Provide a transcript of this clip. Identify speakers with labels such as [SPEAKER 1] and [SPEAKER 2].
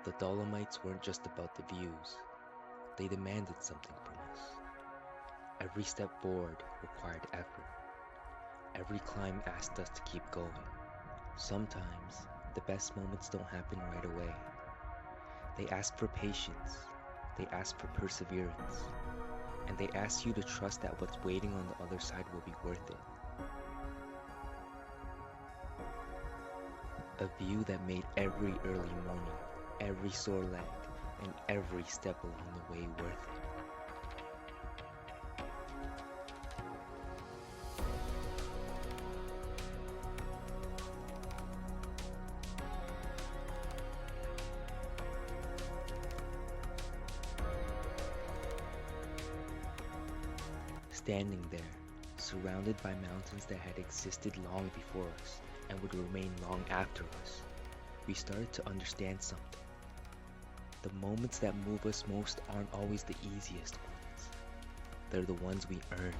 [SPEAKER 1] The Dolomites weren't just about the views, they demanded something from us. Every step forward required effort. Every climb asked us to keep going. Sometimes, the best moments don't happen right away. They ask for patience, they ask for perseverance, and they ask you to trust that what's waiting on the other side will be worth it. A view that made every early morning, every sore leg, and every step along the way worth it. Standing there, surrounded by mountains that had existed long before us and would remain long after us, we started to understand something. The moments that move us most aren't always the easiest ones. They're the ones we earn.